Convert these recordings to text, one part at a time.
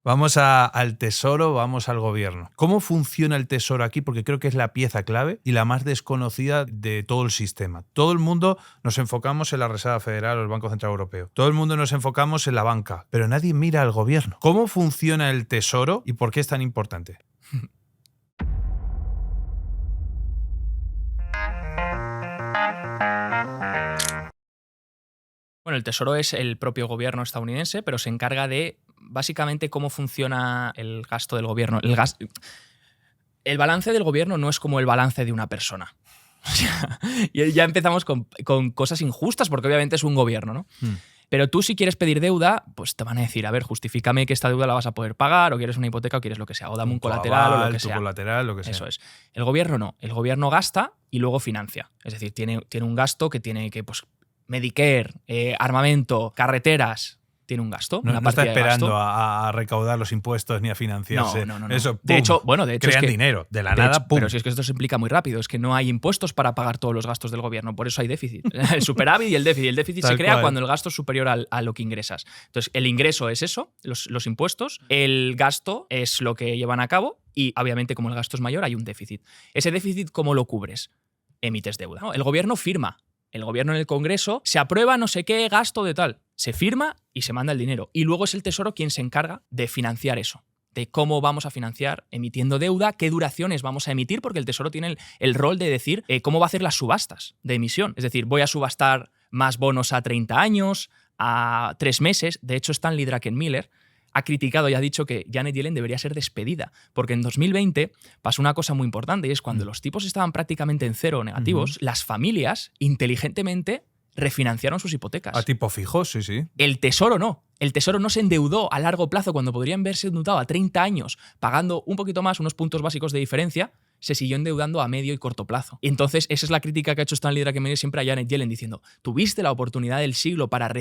Vamos al Tesoro, vamos al gobierno. ¿Cómo funciona el Tesoro aquí? Porque creo que es la pieza clave y la más desconocida de todo el sistema. Todo el mundo nos enfocamos en la Reserva Federal o el Banco Central Europeo. Todo el mundo nos enfocamos en la banca, pero nadie mira al gobierno. ¿Cómo funciona el Tesoro y por qué es tan importante? Bueno, el Tesoro es el propio gobierno estadounidense, pero se encarga de básicamente cómo funciona el gasto del gobierno. El balance del gobierno no es como el balance de una persona. Y ya empezamos con cosas injustas, porque obviamente es un gobierno, ¿no? Pero tú, si quieres pedir deuda, pues te van a decir, a ver, justifícame que esta deuda la vas a poder pagar, o quieres una hipoteca, o quieres lo que sea, o dame un colateral, o lo que sea. Colateral, lo que sea. Eso es. El gobierno no. El gobierno gasta y luego financia. Es decir, tiene un gasto que tiene que, pues, Medicare, armamento, carreteras, tiene un gasto. No, una no está partida de gasto. esperando a recaudar los impuestos ni a financiarse. No. Eso, pum, de hecho, crean es que, dinero. De la nada, pum. Pero si es que esto se implica muy rápido. Es que no hay impuestos para pagar todos los gastos del gobierno. Por eso hay déficit. El superávit y el déficit. El déficit se crea cuando el gasto es superior a lo que ingresas. Entonces, el ingreso es eso, los impuestos. El gasto es lo que llevan a cabo. Y, obviamente, como el gasto es mayor, hay un déficit. Ese déficit, ¿cómo lo cubres? Emites deuda, ¿no? El gobierno firma. El gobierno en el Congreso se aprueba no sé qué gasto de tal. Se firma y se manda el dinero. Y luego es el Tesoro quien se encarga de financiar eso. De cómo vamos a financiar emitiendo deuda, qué duraciones vamos a emitir, porque el Tesoro tiene el rol de decir cómo va a hacer las subastas de emisión. Es decir, voy a subastar más bonos a 30 años, a 3 meses. De hecho, Stanley Druckenmiller ha criticado y ha dicho que Janet Yellen debería ser despedida, porque en 2020 pasó una cosa muy importante, y es cuando los tipos estaban prácticamente en cero negativos, las familias inteligentemente refinanciaron sus hipotecas. A tipo fijo, sí, sí. El Tesoro no. El Tesoro no se endeudó a largo plazo cuando podrían haberse endeudado a 30 años, pagando un poquito más, unos puntos básicos de diferencia. Se siguió endeudando a medio y corto plazo. Y entonces esa es la crítica que ha hecho Stanley Druckenmiller siempre a Janet Yellen, diciendo, tuviste la oportunidad del siglo para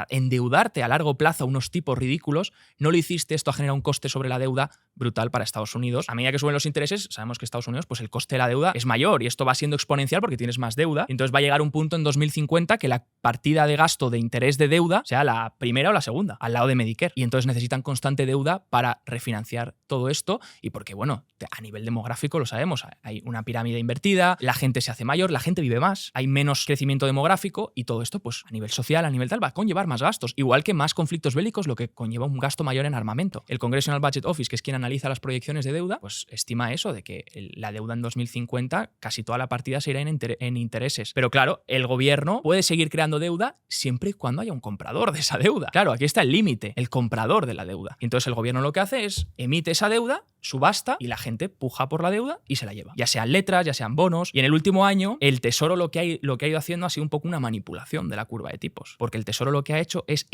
endeudarte a largo plazo a unos tipos ridículos, no lo hiciste, esto ha generado un coste sobre la deuda brutal para Estados Unidos. A medida que suben los intereses, sabemos que Estados Unidos, pues el coste de la deuda es mayor y esto va siendo exponencial porque tienes más deuda. Entonces va a llegar un punto en 2050 que la partida de gasto de interés de deuda sea la primera o la segunda, al lado de Medicare. Y entonces necesitan constante deuda para refinanciar todo esto, y porque, bueno, a nivel demográfico lo sabemos, hay una pirámide invertida, la gente se hace mayor, la gente vive más, hay menos crecimiento demográfico, y todo esto, pues a nivel social, a nivel tal, va a conllevar más gastos, igual que más conflictos bélicos, lo que conlleva un gasto mayor en armamento. El Congressional Budget Office, que es quien analiza las proyecciones de deuda, pues estima eso, de que la deuda en 2050, casi toda la partida se irá en intereses. Pero claro, el gobierno puede seguir creando deuda siempre y cuando haya un comprador de esa deuda. Claro, aquí está el límite, el comprador de la deuda. Y entonces el gobierno lo que hace es emite esa deuda, subasta, y la gente puja por la deuda y se la lleva. Ya sean letras, ya sean bonos. Y en el último año, el Tesoro lo que ha ido haciendo ha sido un poco una manipulación de la curva de tipos. Porque el Tesoro lo que ha hecho es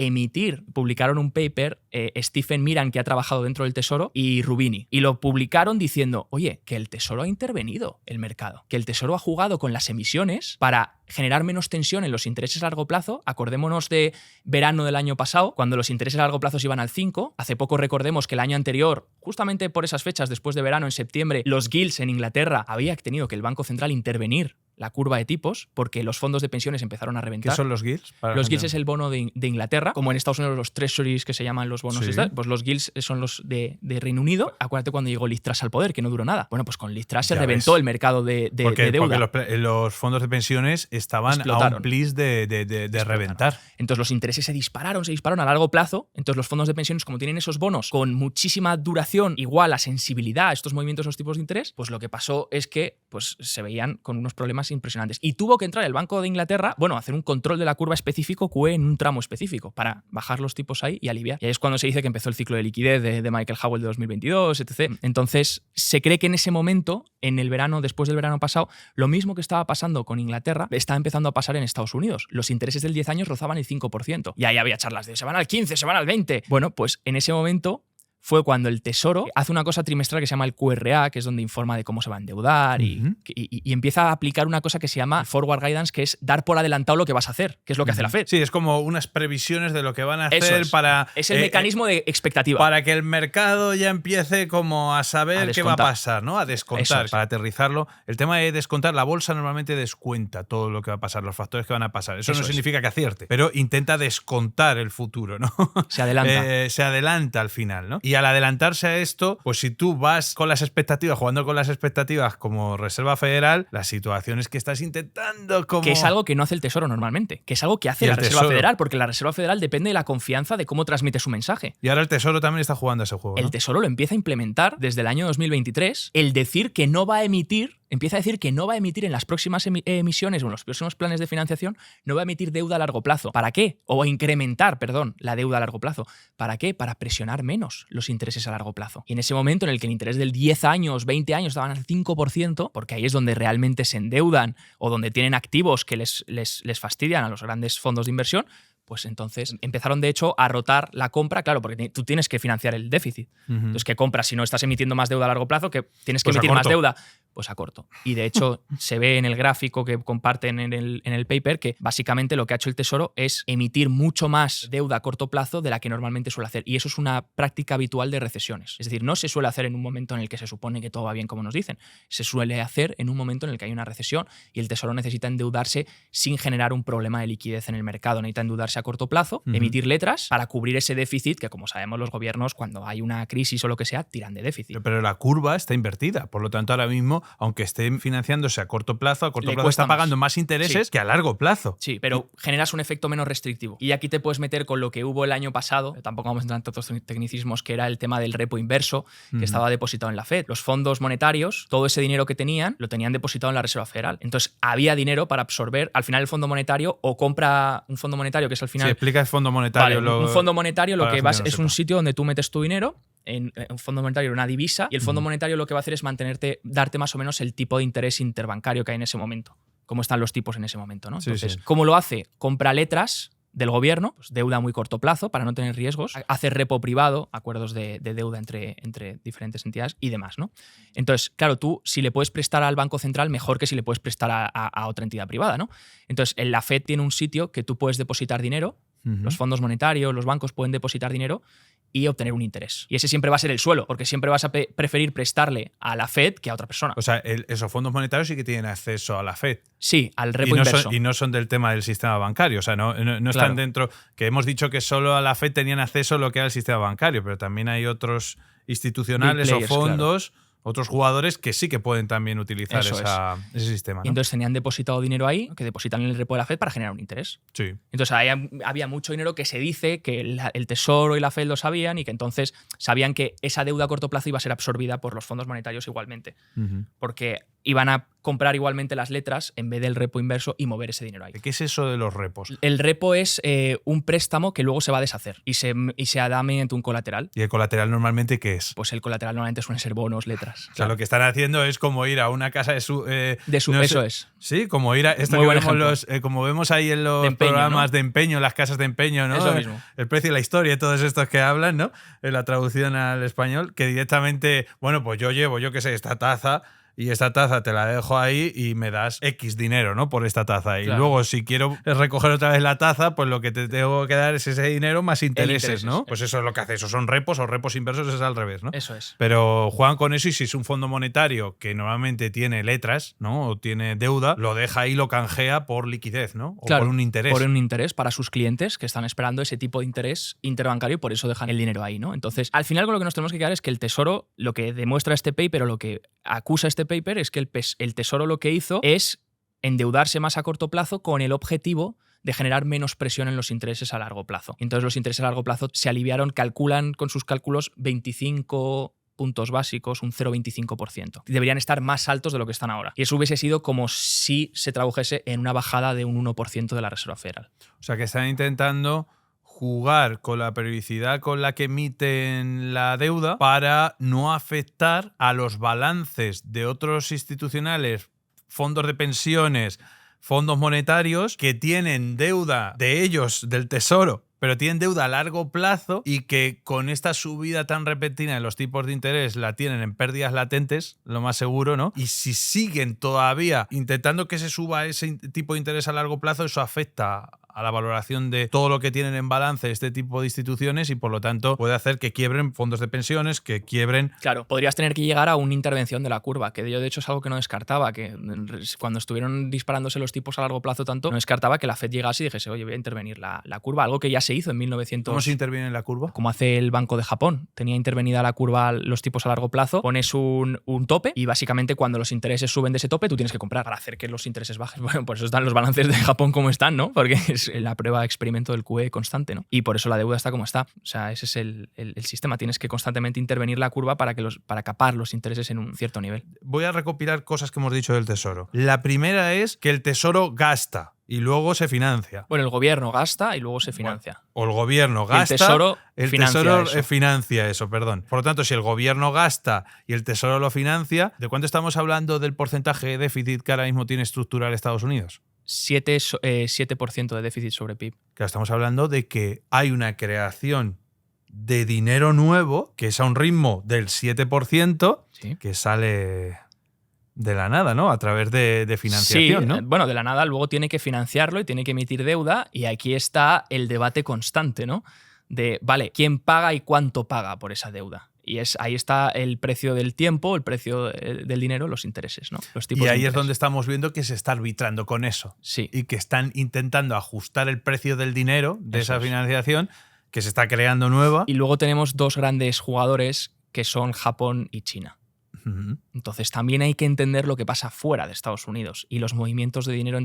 publicaron un paper, Stephen Miran, que ha trabajado dentro del Tesoro, y Rubini. Y lo publicaron diciendo, oye, que el Tesoro ha intervenido el mercado. Que el Tesoro ha jugado con las emisiones para generar menos tensión en los intereses a largo plazo. Acordémonos de verano del año pasado, cuando los intereses a largo plazo se iban al 5. Hace poco recordemos que el año anterior, justamente por esas fechas, después de verano, en septiembre, los gilts en Inglaterra había tenido que el Banco Central intervenir la curva de tipos porque los fondos de pensiones empezaron a reventar. ¿Qué son los gilts? Los gilts es el bono de Inglaterra, como en Estados Unidos los treasuries, que se llaman los bonos, sí. Pues los gilts son los de Reino Unido. Acuérdate cuando llegó Liz Truss al poder, que no duró nada. Bueno, pues con Liz Truss se reventó el mercado de deuda. Porque los fondos de pensiones estaban a un plis de reventar. Entonces los intereses se dispararon a largo plazo. Entonces los fondos de pensiones, como tienen esos bonos con muchísima duración, igual a sensibilidad a estos movimientos, a los tipos de interés, pues lo que pasó es que pues, se veían con unos problemas impresionantes. Y tuvo que entrar el Banco de Inglaterra, bueno, a hacer un control de la curva específico, QE, en un tramo específico, para bajar los tipos ahí y aliviar. Y ahí es cuando se dice que empezó el ciclo de liquidez de Michael Howell de 2022, etc. Entonces, se cree que en ese momento, en el verano, después del verano pasado, lo mismo que estaba pasando con Inglaterra, estaba empezando a pasar en Estados Unidos. Los intereses del 10 años rozaban el 5%. Y ahí había charlas de se van al 15, se van al 20. Bueno, pues en ese momento fue cuando el Tesoro hace una cosa trimestral que se llama el QRA, que es donde informa de cómo se va a endeudar y empieza a aplicar una cosa que se llama Forward Guidance, que es dar por adelantado lo que vas a hacer, que es lo que hace la Fed. Sí, es como unas previsiones de lo que van a hacer para... Es el mecanismo de expectativa. Para que el mercado ya empiece como a saber qué va a pasar, ¿no? A descontar, para aterrizarlo. El tema de descontar, la bolsa normalmente descuenta todo lo que va a pasar, los factores que van a pasar. Eso no significa que acierte, pero intenta descontar el futuro, ¿no? Se adelanta. Se adelanta al final, ¿no? Y Y al adelantarse a esto, pues si tú vas con las expectativas, jugando con las expectativas como Reserva Federal, la situación es que estás intentando como... Que es algo que no hace el Tesoro normalmente, que es algo que hace la Reserva Federal, porque la Reserva Federal depende de la confianza de cómo transmite su mensaje. Y ahora el Tesoro también está jugando a ese juego, ¿no? El Tesoro lo empieza a implementar desde el año 2023, el decir que no va a emitir, empieza a decir que no va a emitir en las próximas emisiones o en los próximos planes de financiación, no va a emitir deuda a largo plazo. ¿Para qué? O a incrementar, perdón, la deuda a largo plazo. ¿Para qué? Para presionar menos los intereses a largo plazo. Y en ese momento en el que el interés del 10 años, 20 años estaban al 5%, porque ahí es donde realmente se endeudan o donde tienen activos que les fastidian a los grandes fondos de inversión, pues entonces empezaron de hecho a rotar la compra, claro, porque tú tienes que financiar el déficit. Entonces, ¿qué compras si no estás emitiendo más deuda a largo plazo? Que tienes que emitir más deuda. Pues a corto. Y de hecho se ve en el gráfico que comparten en el paper que básicamente lo que ha hecho el Tesoro es emitir mucho más deuda a corto plazo de la que normalmente suele hacer. Y eso es una práctica habitual de recesiones. Es decir, no se suele hacer en un momento en el que se supone que todo va bien, como nos dicen. Se suele hacer en un momento en el que hay una recesión y el Tesoro necesita endeudarse sin generar un problema de liquidez en el mercado. Necesita endeudarse a corto plazo, emitir letras para cubrir ese déficit que, como sabemos, los gobiernos cuando hay una crisis o lo que sea, tiran de déficit. Pero la curva está invertida. Por lo tanto, ahora mismo, aunque esté financiándose a corto plazo está pagando más intereses que a largo plazo. Sí, pero generas un efecto menos restrictivo. Y aquí te puedes meter con lo que hubo el año pasado, tampoco vamos a entrar en tantos tecnicismos, que era el tema del repo inverso, que estaba depositado en la Fed. Los fondos monetarios, todo ese dinero que tenían, lo tenían depositado en la Reserva Federal. Entonces, había dinero para absorber. Al final, el fondo monetario o compra un fondo monetario, que es al final... Sí, explica el fondo monetario. Vale, un fondo monetario lo que vas es un sitio donde tú metes tu dinero, en un fondo monetario, una divisa, y el fondo monetario lo que va a hacer es darte más o menos el tipo de interés interbancario que hay en ese momento, cómo están los tipos en ese momento, ¿no? Entonces, ¿cómo lo hace? Compra letras del gobierno, pues deuda a muy corto plazo para no tener riesgos, hace repo privado, acuerdos de deuda entre diferentes entidades y demás, ¿no? Entonces, claro, tú si le puedes prestar al Banco Central, mejor que si le puedes prestar a otra entidad privada, ¿no? Entonces, la Fed tiene un sitio que tú puedes depositar dinero, los fondos monetarios, los bancos pueden depositar dinero y obtener un interés. Y ese siempre va a ser el suelo, porque siempre vas a preferir prestarle a la Fed que a otra persona. O sea, esos fondos monetarios sí que tienen acceso a la Fed. Sí, al repo inverso. Y no son del tema del sistema bancario. O sea, no están dentro... Que hemos dicho que solo a la Fed tenían acceso a lo que era el sistema bancario, pero también hay otros institucionales o fondos... Claro. Otros jugadores que sí que pueden también utilizar ese sistema, ¿no? Y entonces tenían depositado dinero ahí, que depositan en el repo de la Fed para generar un interés. Sí. Entonces había mucho dinero que se dice que el Tesoro y la Fed lo sabían y que entonces sabían que esa deuda a corto plazo iba a ser absorbida por los fondos monetarios igualmente. Porque iban a comprar igualmente las letras en vez del repo inverso y mover ese dinero ahí. ¿Qué es eso de los repos? El repo es un préstamo que luego se va a deshacer y se da mediante un colateral. ¿Y el colateral normalmente qué es? Pues el colateral normalmente suelen ser bonos, letras. O sea, lo que están haciendo es como ir a una casa de su... eso es. Sí, como ir a... como vemos ahí en los programas de empeño, las casas de empeño, ¿no? Eso mismo. El precio y la historia, todos estos que hablan, ¿no? En la traducción al español, que directamente, bueno, pues yo llevo, yo qué sé, esta taza... Y esta taza te la dejo ahí y me das X dinero, ¿no? Por esta taza. Y luego, si quiero recoger otra vez la taza, pues lo que te tengo que dar es ese dinero más intereses, ¿no? Pues eso es lo que hace. Eso son repos o repos inversos, es al revés, ¿no? Eso es. Pero juegan con eso y si es un fondo monetario que normalmente tiene letras, ¿no? O tiene deuda, lo deja ahí y lo canjea por liquidez, ¿no? O por un interés. Por un interés para sus clientes que están esperando ese tipo de interés interbancario y por eso dejan el dinero ahí, ¿no? Entonces, al final con lo que nos tenemos que quedar es que el Tesoro, lo que demuestra este paper o lo que acusa este paper es que el Tesoro lo que hizo es endeudarse más a corto plazo con el objetivo de generar menos presión en los intereses a largo plazo. Entonces los intereses a largo plazo se aliviaron, calculan con sus cálculos 25 puntos básicos, un 0,25%. Deberían estar más altos de lo que están ahora. Y eso hubiese sido como si se tradujese en una bajada de un 1% de la Reserva Federal. O sea que están intentando jugar con la periodicidad con la que emiten la deuda para no afectar a los balances de otros institucionales, fondos de pensiones, fondos monetarios que tienen deuda de ellos, del Tesoro, pero tienen deuda a largo plazo y que con esta subida tan repentina de los tipos de interés la tienen en pérdidas latentes, lo más seguro, ¿no? Y si siguen todavía intentando que se suba ese tipo de interés a largo plazo, eso afecta a la valoración de todo lo que tienen en balance este tipo de instituciones y por lo tanto puede hacer que quiebren fondos de pensiones, que quiebren... Claro, podrías tener que llegar a una intervención de la curva, que yo de hecho es algo que no descartaba, que cuando estuvieron disparándose los tipos a largo plazo tanto, no descartaba que la Fed llegase y dijese, oye, voy a intervenir la curva, algo que ya se hizo en 1900... ¿Cómo se interviene en la curva? Como hace el Banco de Japón. Tenía intervenida la curva los tipos a largo plazo, pones un tope y básicamente cuando los intereses suben de ese tope tú tienes que comprar para hacer que los intereses bajen. Bueno, por eso están los balances de Japón como están, ¿no? Porque es la prueba de experimento del QE constante, ¿no? Y por eso la deuda está como está. O sea, ese es el sistema. Tienes que constantemente intervenir la curva para capar los intereses en un cierto nivel. Voy a recopilar cosas que hemos dicho del Tesoro. La primera es que el Tesoro gasta y luego se financia. Bueno, el gobierno gasta y luego se financia. Bueno, o el gobierno gasta. El Tesoro financia eso, perdón. Por lo tanto, si el gobierno gasta y el Tesoro lo financia, ¿de cuánto estamos hablando del porcentaje de déficit que ahora mismo tiene estructural Estados Unidos? 7% de déficit sobre PIB. Claro, estamos hablando de que hay una creación de dinero nuevo que es a un ritmo del 7%, ¿sí? Que sale de la nada, ¿no? A través de financiación, sí, ¿no? Bueno, de la nada luego tiene que financiarlo y tiene que emitir deuda y aquí está el debate constante, ¿no? De, vale, ¿quién paga y cuánto paga por esa deuda? Y ahí está el precio del tiempo, el precio del dinero, los intereses, ¿no? Los tipos y de ahí interés. es donde estamos viendo que se está arbitrando con eso. Sí. Y que están intentando ajustar el precio del dinero de Eso esa es. financiación que se está creando nueva. Y luego tenemos dos grandes jugadores que son Japón y China. Uh-huh. Entonces también hay que entender lo que pasa fuera de Estados Unidos y los movimientos de dinero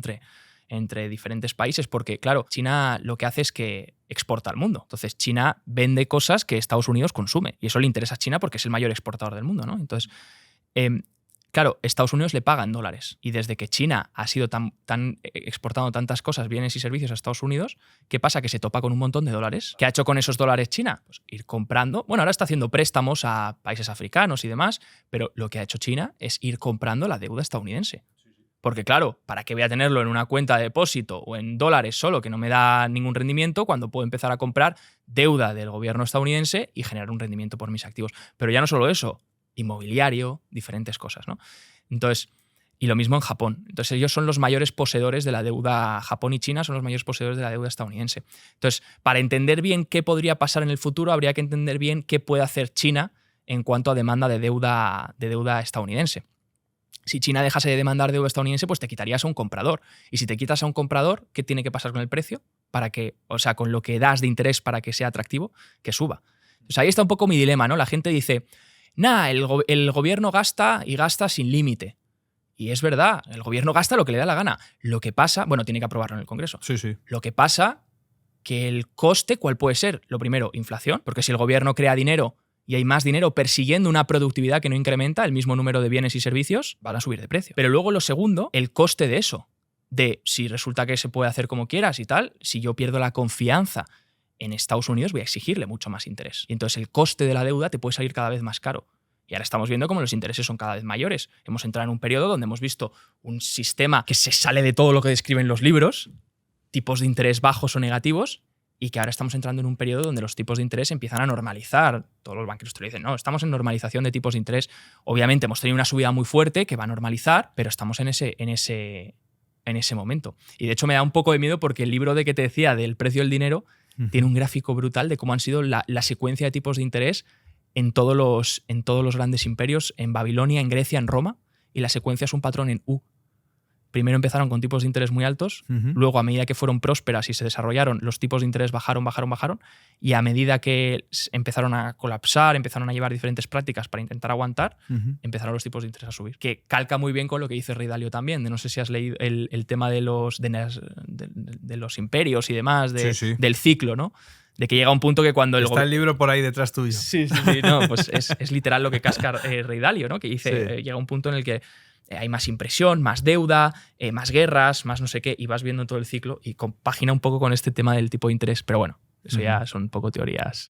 entre diferentes países, porque claro, China lo que hace es que exporta al mundo. Entonces China vende cosas que Estados Unidos consume y eso le interesa a China porque es el mayor exportador del mundo, ¿no? Entonces, claro, Estados Unidos le paga en dólares y desde que China ha sido tan exportando tantas cosas, bienes y servicios a Estados Unidos, ¿qué pasa? Que se topa con un montón de dólares. ¿Qué ha hecho con esos dólares China? Pues ir comprando. Bueno, ahora está haciendo préstamos a países africanos y demás, pero lo que ha hecho China es ir comprando la deuda estadounidense. Porque claro, ¿para qué voy a tenerlo en una cuenta de depósito o en dólares solo que no me da ningún rendimiento cuando puedo empezar a comprar deuda del gobierno estadounidense y generar un rendimiento por mis activos? Pero ya no solo eso, inmobiliario, diferentes cosas, ¿no? Entonces, y lo mismo en Japón. Entonces ellos son los mayores poseedores de la deuda, Japón y China son los mayores poseedores de la deuda estadounidense. Entonces, para entender bien qué podría pasar en el futuro, habría que entender bien qué puede hacer China en cuanto a demanda de deuda estadounidense. Si China dejase de demandar deuda estadounidense, pues te quitarías a un comprador. Y si te quitas a un comprador, ¿qué tiene que pasar con el precio? Para que, o sea, con lo que das de interés para que sea atractivo, que suba. Entonces ahí está un poco mi dilema, ¿no? La gente dice, el gobierno gasta y gasta sin límite. Y es verdad, el gobierno gasta lo que le da la gana. Lo que pasa, bueno, tiene que aprobarlo en el Congreso. Sí, sí. Lo que pasa, que el coste, ¿cuál puede ser? Lo primero, inflación, porque si el gobierno crea dinero y hay más dinero persiguiendo una productividad que no incrementa el mismo número de bienes y servicios, van a subir de precio. Pero luego lo segundo, el coste de eso. De si resulta que se puede hacer como quieras y tal, si yo pierdo la confianza en Estados Unidos, voy a exigirle mucho más interés. Y entonces el coste de la deuda te puede salir cada vez más caro. Y ahora estamos viendo cómo los intereses son cada vez mayores. Hemos entrado en un periodo donde hemos visto un sistema que se sale de todo lo que describen los libros, tipos de interés bajos o negativos, y que ahora estamos entrando en un periodo donde los tipos de interés empiezan a normalizar. Todos los banqueros te lo dicen, no, estamos en normalización de tipos de interés. Obviamente hemos tenido una subida muy fuerte que va a normalizar, pero estamos en ese momento. Y de hecho me da un poco de miedo porque el libro de que te decía del precio del dinero tiene un gráfico brutal de cómo han sido la secuencia de tipos de interés en todos los grandes imperios, en Babilonia, en Grecia, en Roma, y la secuencia es un patrón en U. Primero empezaron con tipos de interés muy altos, luego a medida que fueron prósperas y se desarrollaron, los tipos de interés bajaron, y a medida que empezaron a colapsar, empezaron a llevar diferentes prácticas para intentar aguantar, empezaron los tipos de interés a subir. Que calca muy bien con lo que dice Ray Dalio también, de no sé si has leído el tema de los imperios y demás, del ciclo, ¿no? De que llega un punto que cuando Está el libro por ahí detrás tuyo. Sí, no, pues es literal lo que casca Ray Dalio, ¿no? Que dice, llega un punto en el que hay más impresión, más deuda, más guerras, más no sé qué, y vas viendo todo el ciclo y compagina un poco con este tema del tipo de interés. Pero bueno, eso ya son un poco teorías.